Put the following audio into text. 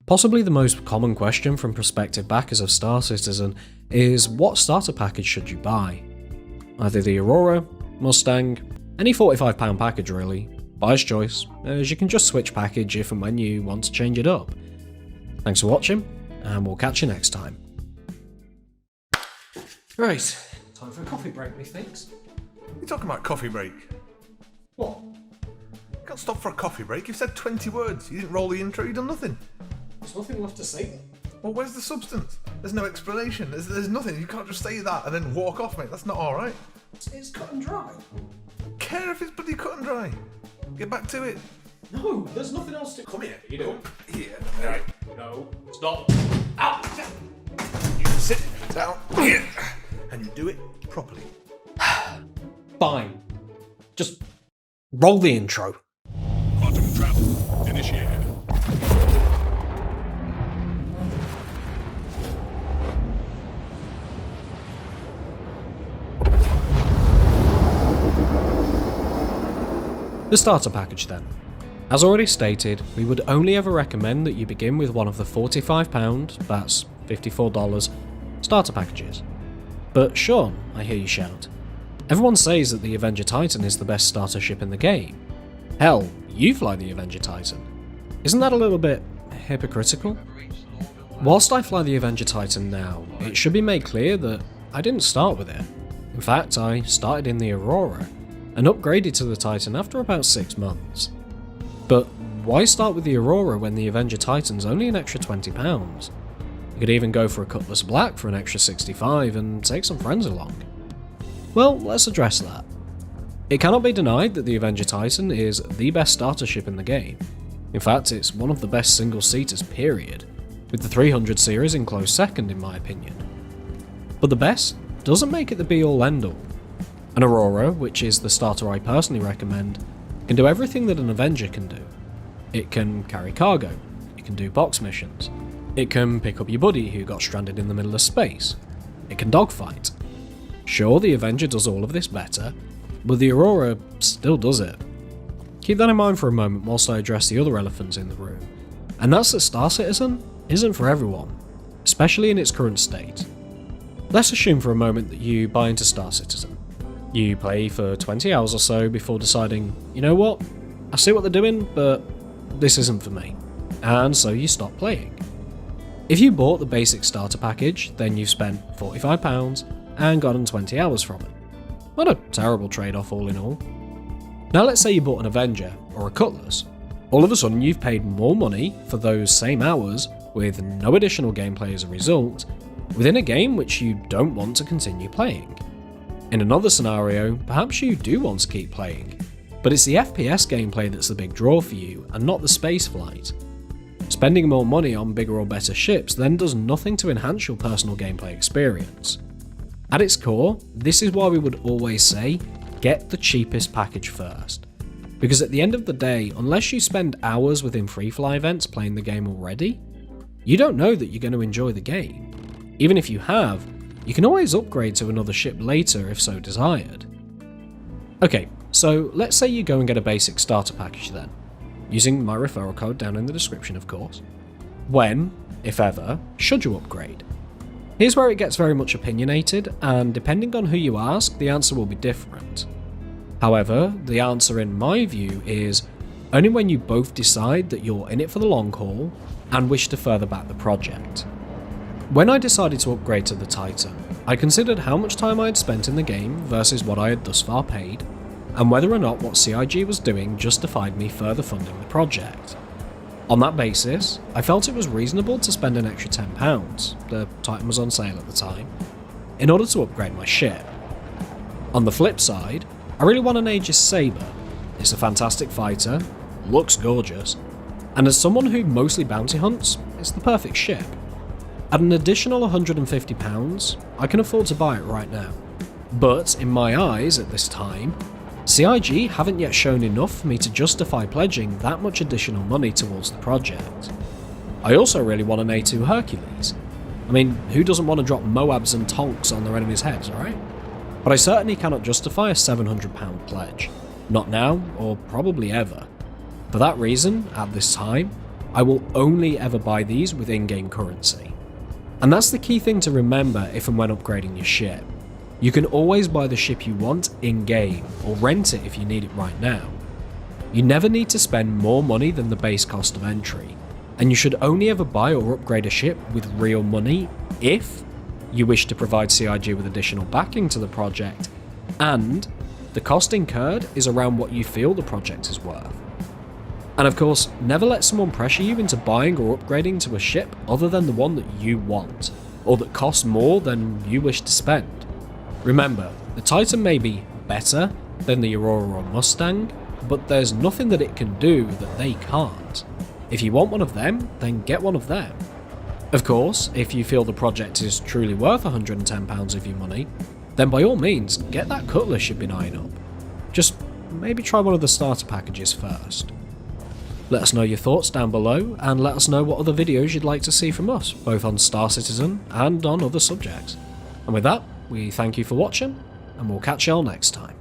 Possibly the most common question from prospective backers of Star Citizen is what starter package should you buy? Either the Aurora, Mustang, any £45 package really, buyer's choice, as you can just switch package if and when you want to change it up. Thanks for watching, and we'll catch you next time. Right, time for a coffee break, methinks. You're talking about coffee break? What? You can't stop for a coffee break. You've said 20 words. You didn't roll the intro, you've done nothing. There's nothing left to say then. Well, where's the substance? There's no explanation. There's nothing. You can't just say that and then walk off, mate. That's not alright. It's cut and dry. I don't care if it's bloody cut and dry. Get back to it. No, there's nothing else to... Come here. You do. Here. Right. No, stop. Ow! You sit down here and you do it properly. Fine. Just roll the intro. Quantum trap initiated. The starter package then. As already stated, we would only ever recommend that you begin with one of the £45, that's $54, starter packages. But Sean, I hear you shout. Everyone says that the Avenger Titan is the best starter ship in the game. Hell, you fly the Avenger Titan. Isn't that a little bit hypocritical? Whilst I fly the Avenger Titan now, it should be made clear that I didn't start with it. In fact, I started in the Aurora, and upgraded to the Titan after about 6 months. But why start with the Aurora when the Avenger Titan's only an extra £20? You could even go for a Cutlass Black for an extra $65 and take some friends along. Well, let's address that. It cannot be denied that the Avenger Titan is the best starter ship in the game. In fact, it's one of the best single-seaters period, with the 300 series in close second in my opinion. But the best doesn't make it the be-all end-all. An Aurora, which is the starter I personally recommend, can do everything that an Avenger can do. It can carry cargo, it can do box missions, it can pick up your buddy who got stranded in the middle of space, it can dogfight. Sure, the Avenger does all of this better, but the Aurora still does it. Keep that in mind for a moment whilst I address the other elephants in the room, and that's that Star Citizen isn't for everyone, especially in its current state. Let's assume for a moment that you buy into Star Citizen. You play for 20 hours or so before deciding, you know what, I see what they're doing, but this isn't for me, and so you stop playing. If you bought the basic starter package, then you've spent £45 and gotten 20 hours from it. Not a terrible trade-off all in all. Now let's say you bought an Avenger, or a Cutlass. All of a sudden you've paid more money for those same hours, with no additional gameplay as a result, within a game which you don't want to continue playing. In another scenario, perhaps you do want to keep playing, but it's the FPS gameplay that's the big draw for you, and not the space flight. Spending more money on bigger or better ships then does nothing to enhance your personal gameplay experience. At its core, this is why we would always say, get the cheapest package first. Because at the end of the day, unless you spend hours within free fly events playing the game already, you don't know that you're going to enjoy the game. Even if you have, you can always upgrade to another ship later if so desired. Okay, so let's say you go and get a basic starter package then, using my referral code down in the description of course. When, if ever, should you upgrade? Here's where it gets very much opinionated, and depending on who you ask, the answer will be different. However, the answer in my view is only when you both decide that you're in it for the long haul and wish to further back the project. When I decided to upgrade to the Titan, I considered how much time I had spent in the game versus what I had thus far paid, and whether or not what CIG was doing justified me further funding the project. On that basis, I felt it was reasonable to spend an extra £10, the Titan was on sale at the time, in order to upgrade my ship. On the flip side, I really want an Aegis Saber. It's a fantastic fighter, looks gorgeous, and as someone who mostly bounty hunts, it's the perfect ship. At an additional £150, I can afford to buy it right now. But in my eyes at this time, CIG haven't yet shown enough for me to justify pledging that much additional money towards the project. I also really want an A2 Hercules. I mean, who doesn't want to drop Moabs and Tonks on their enemies' heads, right? But I certainly cannot justify a £700 pledge. Not now, or probably ever. For that reason, at this time, I will only ever buy these with in-game currency. And that's the key thing to remember if and when upgrading your ship. You can always buy the ship you want in-game, or rent it if you need it right now. You never need to spend more money than the base cost of entry, and you should only ever buy or upgrade a ship with real money if you wish to provide CIG with additional backing to the project, and the cost incurred is around what you feel the project is worth. And of course, never let someone pressure you into buying or upgrading to a ship other than the one that you want, or that costs more than you wish to spend. Remember, the Titan may be better than the Aurora or Mustang, but there's nothing that it can do that they can't. If you want one of them, then get one of them. Of course, if you feel the project is truly worth £110 of your money, then by all means, get that Cutlass you've been eyeing up. Just maybe try one of the starter packages first. Let us know your thoughts down below, and let us know what other videos you'd like to see from us, both on Star Citizen and on other subjects. And with that, we thank you for watching, and we'll catch y'all next time.